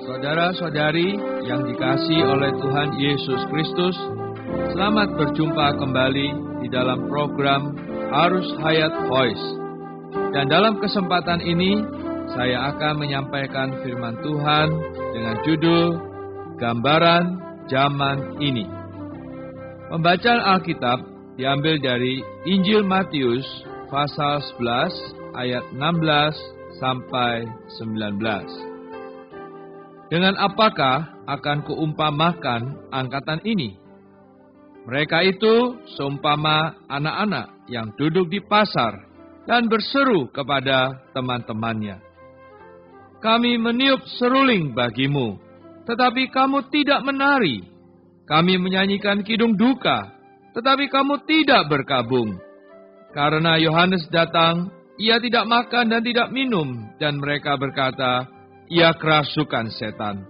Saudara-saudari yang dikasihi oleh Tuhan Yesus Kristus, selamat berjumpa kembali di dalam program Arus Hayat Voice. Dan dalam kesempatan ini, saya akan menyampaikan firman Tuhan dengan judul Gambaran Zaman Ini. Pembacaan Alkitab diambil dari Injil Matius pasal 11 ayat 16 sampai 19. Dengan apakah akan kuumpamakan angkatan ini? Mereka itu seumpama anak-anak yang duduk di pasar dan berseru kepada teman-temannya. Kami meniup seruling bagimu, tetapi kamu tidak menari. Kami menyanyikan kidung duka, tetapi kamu tidak berkabung. Karena Yohanes datang, ia tidak makan dan tidak minum, dan mereka berkata, ia kerasukan setan.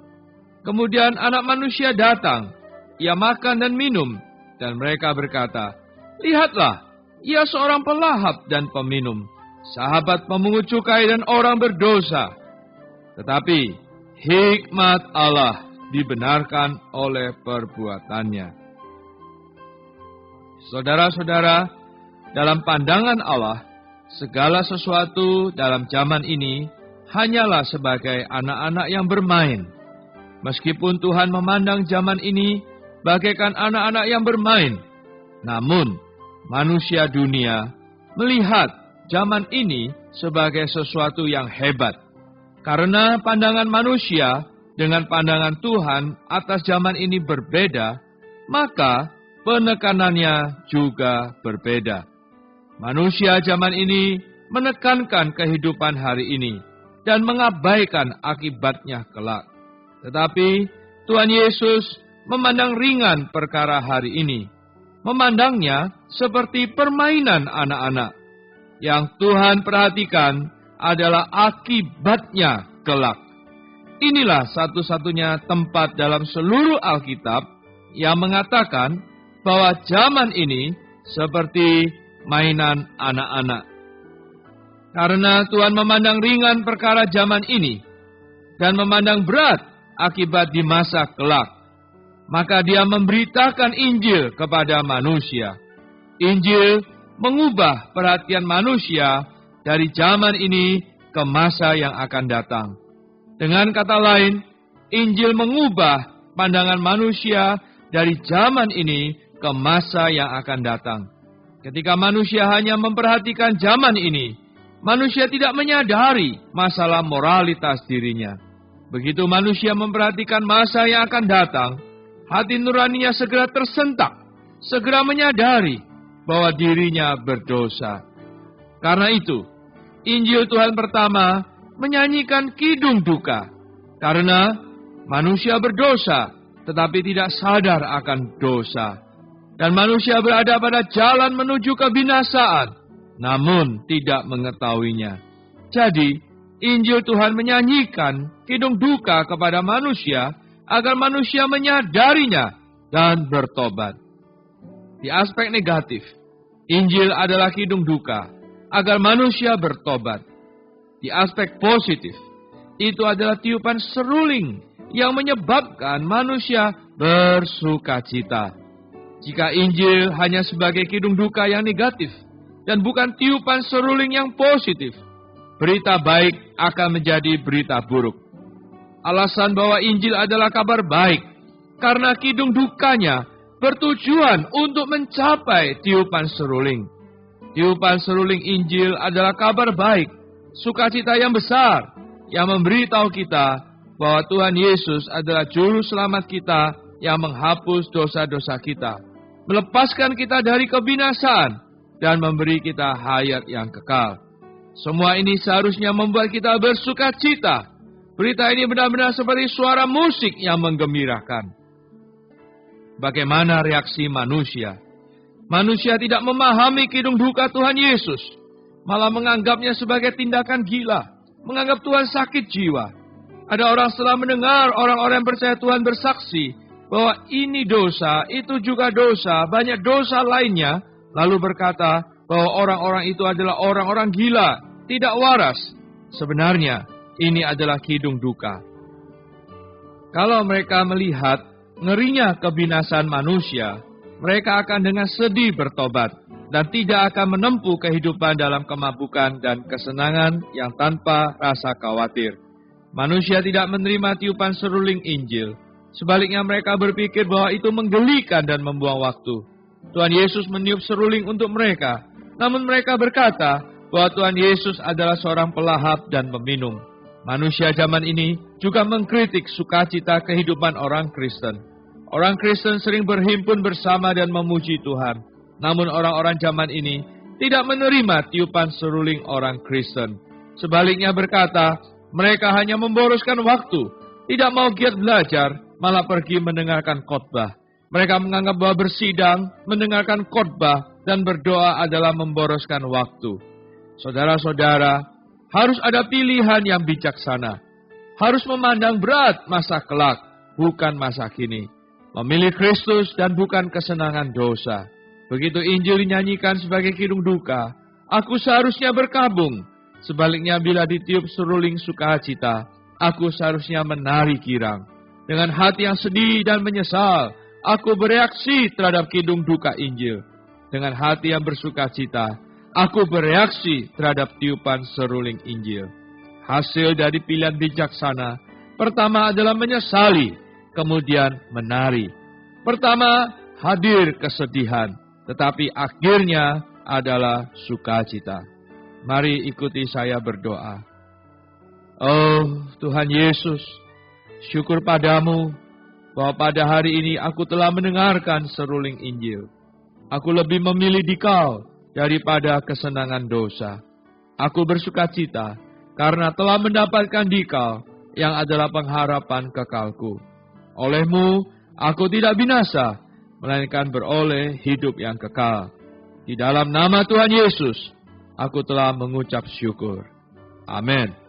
Kemudian anak manusia datang, ia makan dan minum, dan mereka berkata, lihatlah, ia seorang pelahap dan peminum, sahabat pemungut cukai dan orang berdosa. Tetapi hikmat Allah dibenarkan oleh perbuatannya. Saudara-saudara, dalam pandangan Allah, segala sesuatu dalam zaman ini hanyalah sebagai anak-anak yang bermain. Meskipun Tuhan memandang zaman ini bagaikan anak-anak yang bermain, namun manusia dunia melihat zaman ini sebagai sesuatu yang hebat. Karena pandangan manusia dengan pandangan Tuhan atas zaman ini berbeda, maka penekanannya juga berbeda. Manusia zaman ini menekankan kehidupan hari ini dan mengabaikan akibatnya kelak. Tetapi Tuhan Yesus memandang ringan perkara hari ini. Memandangnya seperti permainan anak-anak. Yang Tuhan perhatikan adalah akibatnya kelak. Inilah satu-satunya tempat dalam seluruh Alkitab yang mengatakan bahwa zaman ini seperti mainan anak-anak. Karena Tuhan memandang ringan perkara zaman ini dan memandang berat akibat di masa kelak, maka Dia memberitakan Injil kepada manusia. Injil mengubah perhatian manusia dari zaman ini ke masa yang akan datang. Dengan kata lain, Injil mengubah pandangan manusia dari zaman ini ke masa yang akan datang. Ketika manusia hanya memperhatikan zaman ini, manusia tidak menyadari masalah moralitas dirinya. Begitu manusia memperhatikan masa yang akan datang, hati nuraninya segera tersentak, segera menyadari bahwa dirinya berdosa. Karena itu, Injil Tuhan pertama menyanyikan kidung duka, karena manusia berdosa, tetapi tidak sadar akan dosa. Dan manusia berada pada jalan menuju kebinasaan, namun tidak mengetahuinya. Jadi, Injil Tuhan menyanyikan kidung duka kepada manusia agar manusia menyadarinya dan bertobat. Di aspek negatif, Injil adalah kidung duka agar manusia bertobat. Di aspek positif, itu adalah tiupan seruling yang menyebabkan manusia bersukacita. Jika Injil hanya sebagai kidung duka yang negatif, dan bukan tiupan seruling yang positif, berita baik akan menjadi berita buruk. Alasan bahwa Injil adalah kabar baik, karena kidung dukanya bertujuan untuk mencapai tiupan seruling. Tiupan seruling Injil adalah kabar baik, sukacita yang besar, yang memberitahu kita bahwa Tuhan Yesus adalah juru selamat kita yang menghapus dosa-dosa kita, melepaskan kita dari kebinasaan, dan memberi kita hayat yang kekal. Semua ini seharusnya membuat kita bersuka cita. Berita ini benar-benar seperti suara musik yang menggembirakan. Bagaimana reaksi manusia? Manusia tidak memahami kidung duka Tuhan Yesus, malah menganggapnya sebagai tindakan gila, menganggap Tuhan sakit jiwa. Ada orang setelah mendengar orang-orang yang percaya Tuhan bersaksi bahwa ini dosa, itu juga dosa, banyak dosa lainnya, lalu berkata bahwa orang-orang itu adalah orang-orang gila, tidak waras. Sebenarnya, ini adalah kidung duka. Kalau mereka melihat ngerinya kebinasan manusia, mereka akan dengan sedih bertobat dan tidak akan menempuh kehidupan dalam kemabukan dan kesenangan yang tanpa rasa khawatir. Manusia tidak menerima tiupan seruling Injil. Sebaliknya mereka berpikir bahwa itu menggelikan dan membuang waktu. Tuhan Yesus meniup seruling untuk mereka, namun mereka berkata bahwa Tuhan Yesus adalah seorang pelahap dan peminum. Manusia zaman ini juga mengkritik sukacita kehidupan orang Kristen. Orang Kristen sering berhimpun bersama dan memuji Tuhan. Namun orang-orang zaman ini tidak menerima tiupan seruling orang Kristen. Sebaliknya berkata, mereka hanya memboroskan waktu, tidak mau giat belajar, malah pergi mendengarkan khotbah. Mereka menganggap bahwa bersidang, mendengarkan khotbah, dan berdoa adalah memboroskan waktu. Saudara-saudara, harus ada pilihan yang bijaksana. Harus memandang berat masa kelak, bukan masa kini. Memilih Kristus dan bukan kesenangan dosa. Begitu Injil dinyanyikan sebagai kidung duka, aku seharusnya berkabung. Sebaliknya bila ditiup seruling sukacita, aku seharusnya menari girang. Dengan hati yang sedih dan menyesal, aku bereaksi terhadap kidung duka Injil. Dengan hati yang bersukacita, aku bereaksi terhadap tiupan seruling Injil. Hasil dari pilihan bijaksana, pertama adalah menyesali, kemudian menari. Pertama, hadir kesedihan, tetapi akhirnya adalah sukacita. Mari ikuti saya berdoa. Oh Tuhan Yesus, syukur padamu bahwa pada hari ini aku telah mendengarkan seruling Injil. Aku lebih memilih Dikau daripada kesenangan dosa. Aku bersukacita karena telah mendapatkan Dikau yang adalah pengharapan kekalku. Olehmu, aku tidak binasa, melainkan beroleh hidup yang kekal. Di dalam nama Tuhan Yesus, aku telah mengucap syukur. Amin.